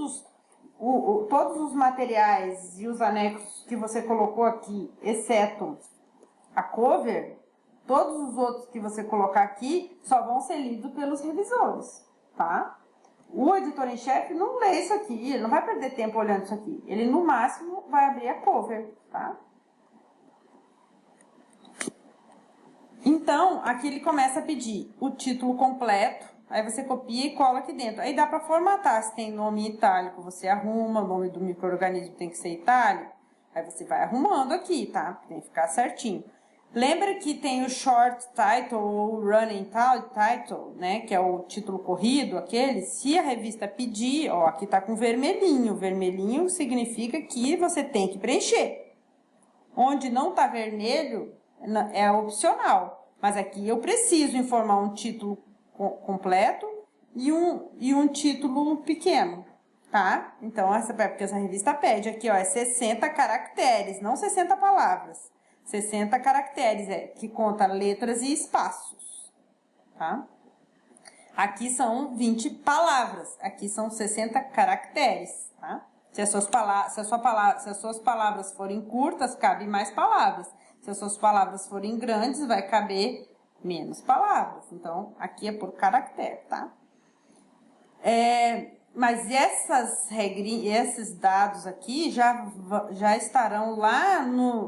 os materiais e os anexos que você colocou aqui, exceto a cover, todos os outros que você colocar aqui só vão ser lidos pelos revisores, tá? O editor em chefe não lê isso aqui, ele não vai perder tempo olhando isso aqui. Ele, no máximo, vai abrir a cover, tá? Então, aqui ele começa a pedir o título completo, aí você copia e cola aqui dentro. Aí dá para formatar, se tem nome em itálico, você arruma, o nome do micro-organismo tem que ser itálico, aí você vai arrumando aqui, tá? Tem que ficar certinho. Lembra que tem o short title ou running title, né? Que é o título corrido, aquele. Se a revista pedir, ó, aqui tá com vermelhinho. Vermelhinho significa que você tem que preencher. Onde não tá vermelho, é opcional. Mas aqui eu preciso informar um título completo e um título pequeno, tá? Então, porque essa revista pede aqui, ó, é 60 caracteres, não 60 palavras. 60 caracteres, que conta letras e espaços, tá? Aqui são 20 palavras, aqui são 60 caracteres, tá? Se as suas palavras forem curtas, cabe mais palavras. Se as suas palavras forem grandes, vai caber menos palavras. Então, aqui é por caractere, tá? Mas esses dados aqui já estarão lá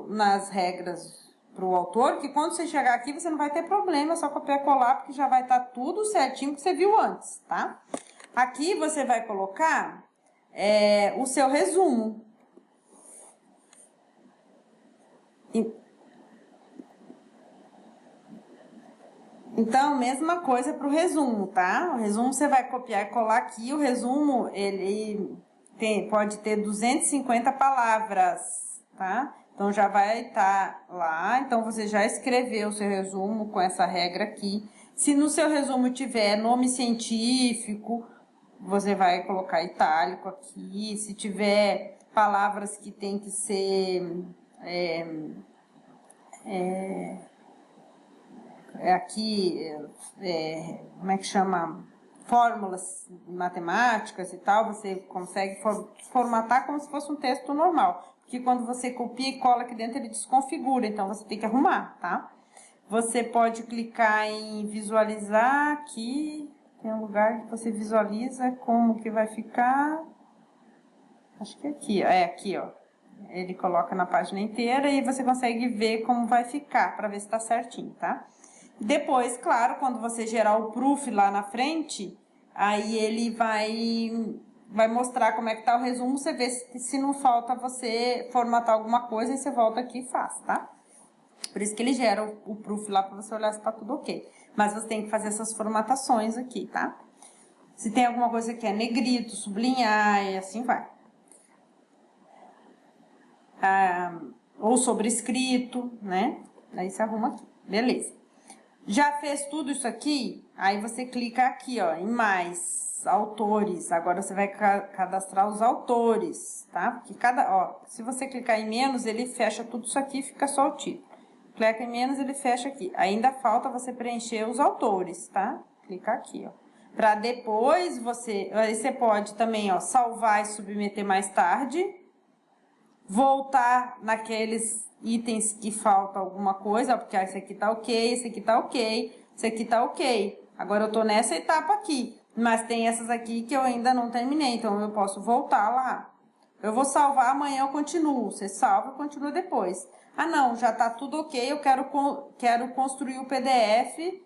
nas regras para o autor, que quando você chegar aqui você não vai ter problema, é só copiar e colar, porque já vai estar tudo certinho que você viu antes, tá? Aqui você vai colocar o seu resumo. Então, mesma coisa para o resumo, tá? O resumo você vai copiar e colar aqui. O resumo, ele pode ter 250 palavras, tá? Então, já vai estar lá. Então, você já escreveu o seu resumo com essa regra aqui. Se no seu resumo tiver nome científico, você vai colocar itálico aqui. Se tiver palavras que tem que ser... como é que chama? Fórmulas matemáticas e tal, você consegue formatar como se fosse um texto normal. Porque quando você copia e cola aqui dentro, ele desconfigura, então você tem que arrumar, tá? Você pode clicar em visualizar aqui, tem um lugar que você visualiza como que vai ficar. Acho que é aqui, aqui, ó. ele coloca na página inteira e você consegue ver como vai ficar, para ver se tá certinho, tá? Depois, claro, quando você gerar o proof lá na frente, aí ele vai mostrar como é que tá o resumo, você vê se não falta você formatar alguma coisa, e você volta aqui e faz, tá? Por isso que ele gera o proof lá para você olhar se tá tudo ok. Mas você tem que fazer essas formatações aqui, tá? Se tem alguma coisa que é negrito, sublinhar e assim vai. Ou sobrescrito, né? Aí você arruma aqui. Beleza. Já fez tudo isso aqui? Aí você clica aqui, ó, em mais autores. Agora você vai cadastrar os autores, tá? Porque se você clicar em menos, ele fecha tudo isso aqui e fica só o título. Clica em menos, ele fecha aqui. Ainda falta você preencher os autores, tá? Clica aqui, ó. Para depois aí você pode também, ó, salvar e submeter mais tarde. Voltar naqueles itens que falta alguma coisa, porque esse aqui tá ok, esse aqui tá ok, esse aqui tá ok. Agora eu tô nessa etapa aqui, mas tem essas aqui que eu ainda não terminei, então eu posso voltar lá. Eu vou salvar, amanhã eu continuo. Você salva e continua depois. Ah, não, já tá tudo ok, eu quero construir o PDF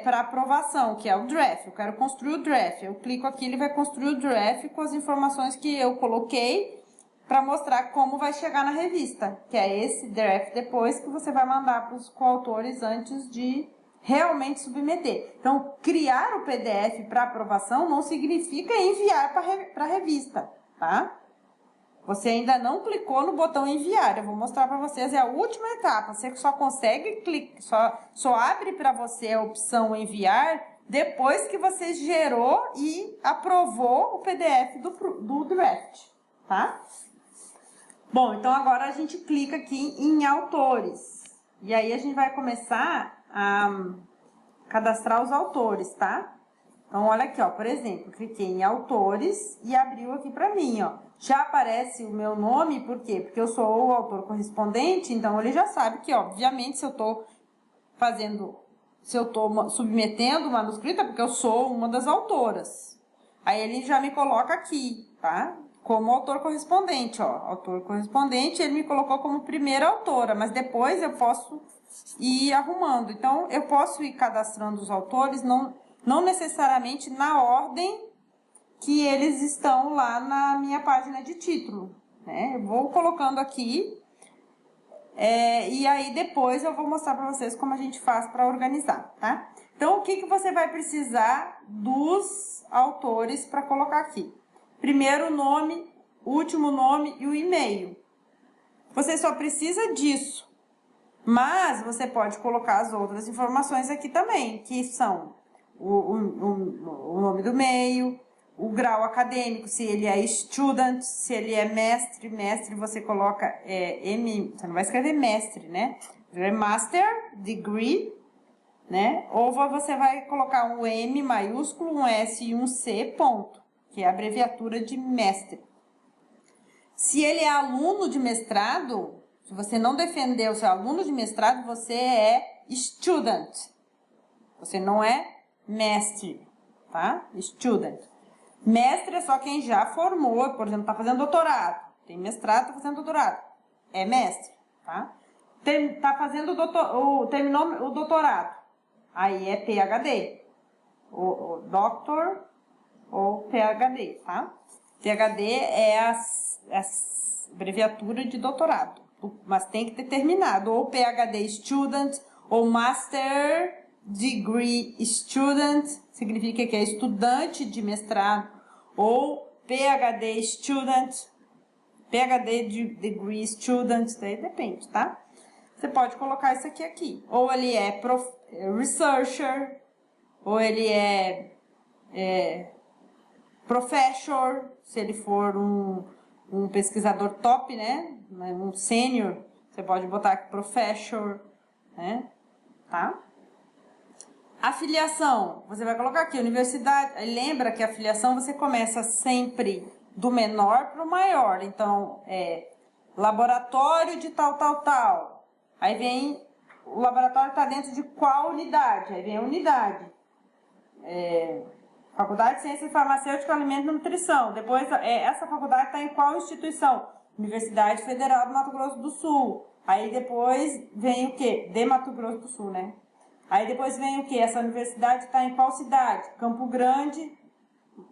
para aprovação, que é o draft. Eu quero construir o draft. Eu clico aqui, ele vai construir o draft com as informações que eu coloquei para mostrar como vai chegar na revista, que é esse draft depois que você vai mandar para os coautores antes de realmente submeter. Então, criar o PDF para aprovação não significa enviar para a revista, tá? Você ainda não clicou no botão enviar. Eu vou mostrar para vocês, é a última etapa. Você só consegue clicar, só abre para você a opção enviar depois que você gerou e aprovou o PDF do draft, tá? Bom, então agora a gente clica aqui em autores. E aí a gente vai começar a cadastrar os autores, tá? Então, olha aqui, ó, por exemplo, cliquei em autores e abriu aqui pra mim, ó. Já aparece o meu nome, por quê? Porque eu sou o autor correspondente, então ele já sabe que, obviamente, se eu tô submetendo o manuscrito, é porque eu sou uma das autoras. Aí ele já me coloca aqui, tá? Como autor correspondente, ó. Autor correspondente, ele me colocou como primeira autora, mas depois eu posso ir arrumando. Então, eu posso ir cadastrando os autores, não necessariamente na ordem que eles estão lá na minha página de título, né? Eu vou colocando aqui, e aí depois eu vou mostrar para vocês como a gente faz para organizar, tá? Então, o que você vai precisar dos autores para colocar aqui? Primeiro o nome, último nome e o e-mail. Você só precisa disso, mas você pode colocar as outras informações aqui também, que são o nome do meio, o grau acadêmico, se ele é student, se ele é mestre. Mestre você coloca você não vai escrever mestre, né? É master, degree, né? Ou você vai colocar um M maiúsculo, um S e um C, ponto, que é a abreviatura de mestre. Se ele é aluno de mestrado, se você não defendeu o seu aluno de mestrado, você é student. Você não é mestre, tá? Student. Mestre é só quem já formou, por exemplo, está fazendo doutorado. Tem mestrado, está fazendo doutorado. É mestre, tá? Está fazendo terminou o doutorado. Aí é PhD. O doctor ou PhD, tá? PhD é a abreviatura de doutorado, mas tem que ter terminado. Ou PhD student, ou Master Degree Student, significa que é estudante de mestrado, ou PhD Student, PhD Degree Student, daí depende, tá? Você pode colocar isso aqui. Ou ele é researcher, ou ele é professor, se ele for um pesquisador top, né? Um sênior, você pode botar aqui professor, né? Tá? Afiliação, você vai colocar aqui, universidade. Lembra que a afiliação você começa sempre do menor para o maior. Então, laboratório de tal. Aí vem, o laboratório está dentro de qual unidade? Aí vem a unidade. Faculdade de Ciência Farmacêutica, Alimento e Nutrição. Depois, essa faculdade está em qual instituição? Universidade Federal do Mato Grosso do Sul. Aí depois vem o quê? De Mato Grosso do Sul, né? Aí depois vem o quê? Essa universidade está em qual cidade? Campo Grande,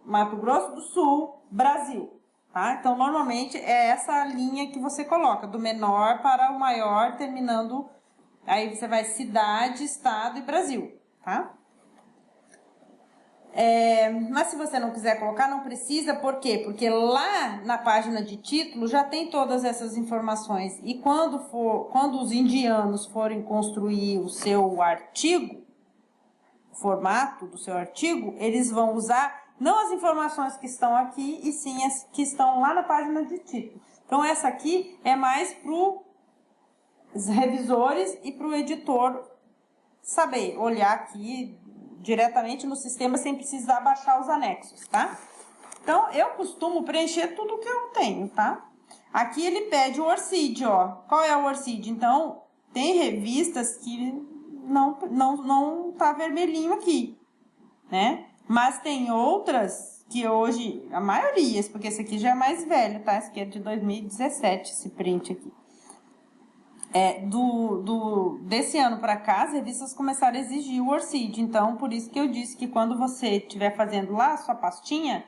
Mato Grosso do Sul, Brasil. Tá? Então, normalmente é essa linha que você coloca, do menor para o maior, terminando. Aí você vai cidade, estado e Brasil. Tá? Mas se você não quiser colocar, não precisa, por quê? Porque lá na página de título já tem todas essas informações. E quando os indianos forem construir o seu artigo, o formato do seu artigo, eles vão usar não as informações que estão aqui, e sim as que estão lá na página de título. Então, essa aqui é mais para os revisores e para o editor saber, olhar aqui diretamente no sistema sem precisar baixar os anexos, tá? Então, eu costumo preencher tudo que eu tenho, tá? Aqui ele pede o ORCID, ó. Qual é o ORCID? Então, tem revistas que não tá vermelhinho aqui, né? Mas tem outras que hoje, a maioria, porque esse aqui já é mais velho, tá? Esse aqui é de 2017, esse print aqui. Desse ano para cá, as revistas começaram a exigir o ORCID. Então, por isso que eu disse que quando você estiver fazendo lá a sua pastinha,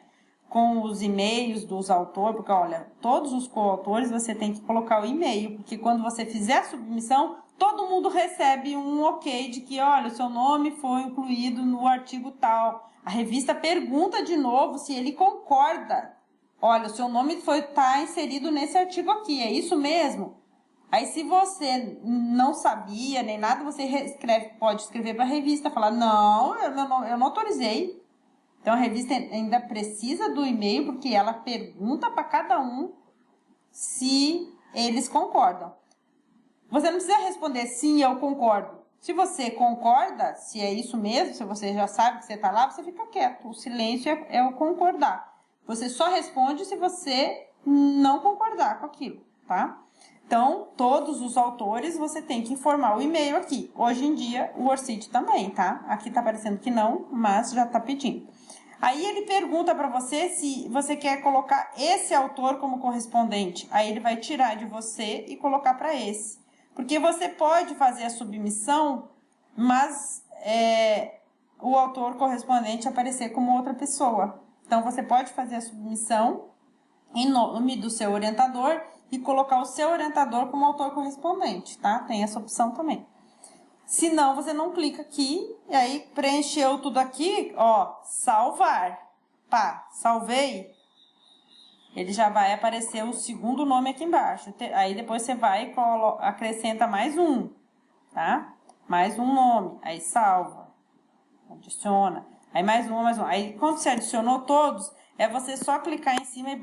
com os e-mails dos autores, porque olha, todos os coautores você tem que colocar o e-mail, porque quando você fizer a submissão, todo mundo recebe um ok de que, olha, o seu nome foi incluído no artigo tal. A revista pergunta de novo se ele concorda. Olha, o seu nome tá inserido nesse artigo aqui, é isso mesmo? Aí, se você não sabia nem nada, você pode escrever para a revista, falar, não, eu não autorizei. Então, a revista ainda precisa do e-mail, porque ela pergunta para cada um se eles concordam. Você não precisa responder sim, eu concordo. Se você concorda, se é isso mesmo, se você já sabe que você está lá, você fica quieto. O silêncio é o concordar. Você só responde se você não concordar com aquilo, tá? Então, todos os autores você tem que informar o e-mail aqui. Hoje em dia, o ORCID também, tá? Aqui tá aparecendo que não, mas já tá pedindo. Aí ele pergunta para você se você quer colocar esse autor como correspondente. Aí ele vai tirar de você e colocar para esse. Porque você pode fazer a submissão, mas o autor correspondente aparecer como outra pessoa. Então, você pode fazer a submissão em nome do seu orientador e colocar o seu orientador como autor correspondente, tá? Tem essa opção também. Se não, você não clica aqui, e aí preencheu tudo aqui, ó, salvar. Pá, salvei. Ele já vai aparecer o segundo nome aqui embaixo. Aí depois você vai e acrescenta mais um, tá? Mais um nome, aí salva. Adiciona. Aí mais um. Aí quando você adicionou todos, é você só clicar em cima e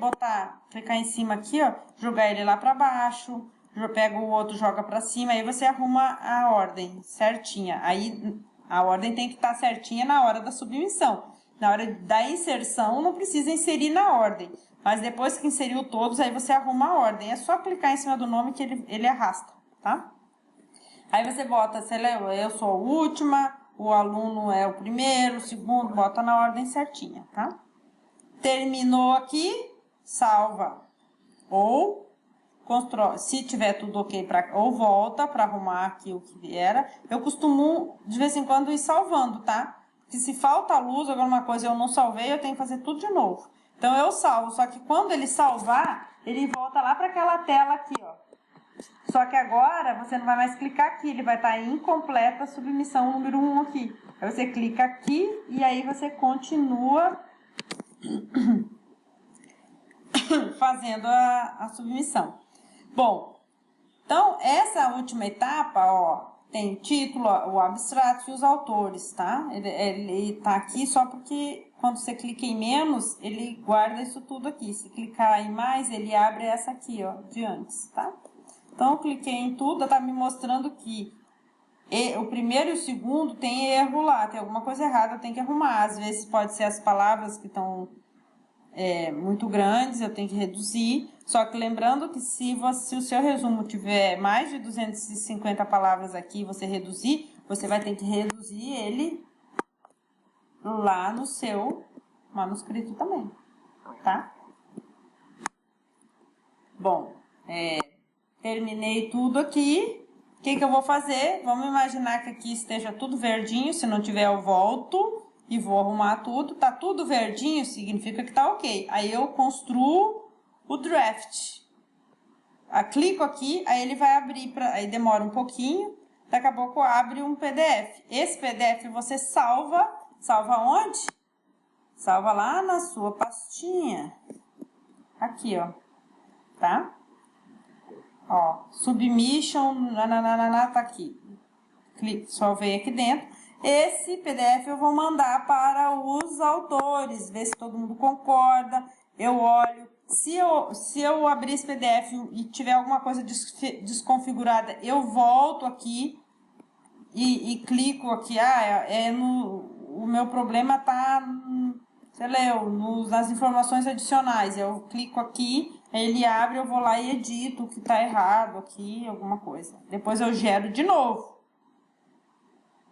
clicar em cima aqui, ó, jogar ele lá para baixo, pega o outro, joga para cima, aí você arruma a ordem certinha. Aí a ordem tem que estar certinha na hora da submissão. Na hora da inserção, não precisa inserir na ordem. Mas depois que inseriu todos, aí você arruma a ordem. É só clicar em cima do nome que ele arrasta, tá? Aí você bota, eu sou a última, o aluno é o primeiro, o segundo, bota na ordem certinha, tá? Terminou aqui, salva. Ou constrói, se tiver tudo ok, ou volta para arrumar aqui o que era. Eu costumo, de vez em quando, ir salvando, tá? Porque se falta luz, alguma coisa eu não salvei, eu tenho que fazer tudo de novo. Então, eu salvo, só que quando ele salvar, ele volta lá para aquela tela aqui, ó. Só que agora, você não vai mais clicar aqui, ele vai estar incompleta a submissão número 1 aqui. Aí você clica aqui e aí você continua fazendo a submissão. Bom, então, essa última etapa, ó, tem o título, o abstrato e os autores, tá? Ele tá aqui só porque quando você clica em menos, ele guarda isso tudo aqui. Se clicar em mais, ele abre essa aqui, ó, de antes, tá? Então, eu cliquei em tudo, tá me mostrando que o primeiro e o segundo tem erro lá, tem alguma coisa errada, eu tenho que arrumar. Às vezes pode ser as palavras que estão muito grandes, eu tenho que reduzir. Só que lembrando que se o seu resumo tiver mais de 250 palavras aqui, você reduzir, você vai ter que reduzir ele lá no seu manuscrito também, tá? Bom, terminei tudo aqui. O que eu vou fazer? Vamos imaginar que aqui esteja tudo verdinho. Se não tiver, eu volto e vou arrumar tudo. Tá tudo verdinho, significa que tá ok. Aí eu construo o draft. Clico aqui, aí ele vai abrir, aí demora um pouquinho. Daqui a pouco abre um PDF. Esse PDF você salva. Salva onde? Salva lá na sua pastinha. Aqui, ó. Tá? Ó, submission, nananana, tá aqui. Clique, salvei aqui dentro. Esse PDF eu vou mandar para os autores, ver se todo mundo concorda. Eu olho. Se eu abrir esse PDF e tiver alguma coisa desconfigurada, eu volto aqui e clico aqui. O meu problema tá, você leu, nas informações adicionais. Eu clico aqui. Ele abre, eu vou lá e edito o que tá errado aqui, alguma coisa. Depois eu gero de novo.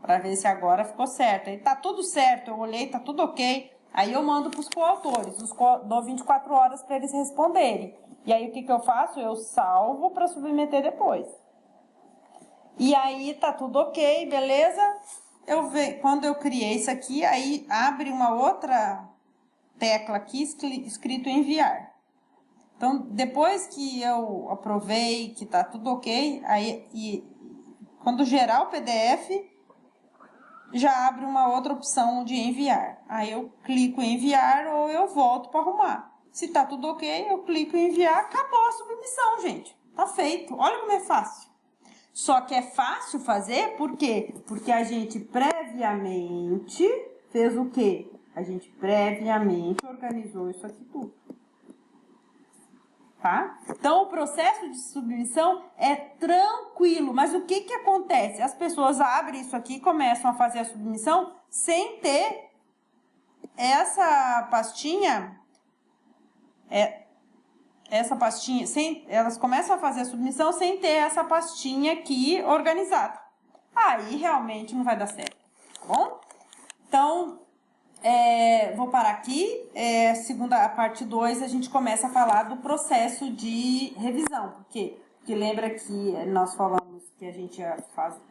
Pra ver se agora ficou certo. Aí tá tudo certo, eu olhei, tá tudo ok. Aí eu mando pros coautores. Dou 24 horas para eles responderem. E aí o que eu faço? Eu salvo para submeter depois. E aí tá tudo ok, beleza? Quando eu criei isso aqui, aí abre uma outra tecla aqui escrito enviar. Então, depois que eu aprovei, que tá tudo ok, quando gerar o PDF, já abre uma outra opção de enviar. Aí eu clico em enviar ou eu volto para arrumar. Se tá tudo ok, eu clico em enviar, acabou a submissão, gente. Tá feito. Olha como é fácil. Só que é fácil fazer, por quê? Porque a gente previamente fez o quê? A gente previamente organizou isso aqui tudo. Tá? Então, o processo de submissão é tranquilo, mas o que acontece? As pessoas abrem isso aqui e começam a fazer a submissão sem ter essa pastinha, elas começam a fazer a submissão sem ter essa pastinha aqui organizada. Aí, realmente, não vai dar certo, tá bom? Então, vou parar aqui. A parte 2, a gente começa a falar do processo de revisão. Porque lembra que nós falamos que a gente ia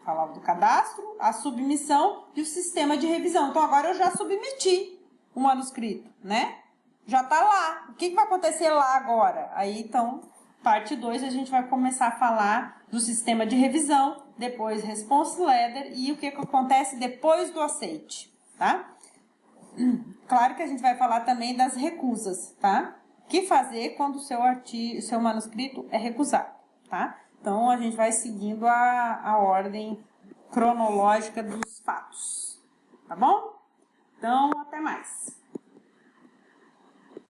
falar do cadastro, a submissão e o sistema de revisão. Então, agora eu já submeti o manuscrito, né? Já tá lá. O que vai acontecer lá agora? Aí, então, parte 2, a gente vai começar a falar do sistema de revisão, depois response letter e o que acontece depois do aceite, tá? Claro que a gente vai falar também das recusas, tá? O que fazer quando o seu manuscrito é recusado, tá? Então, a gente vai seguindo a ordem cronológica dos fatos, tá bom? Então, até mais.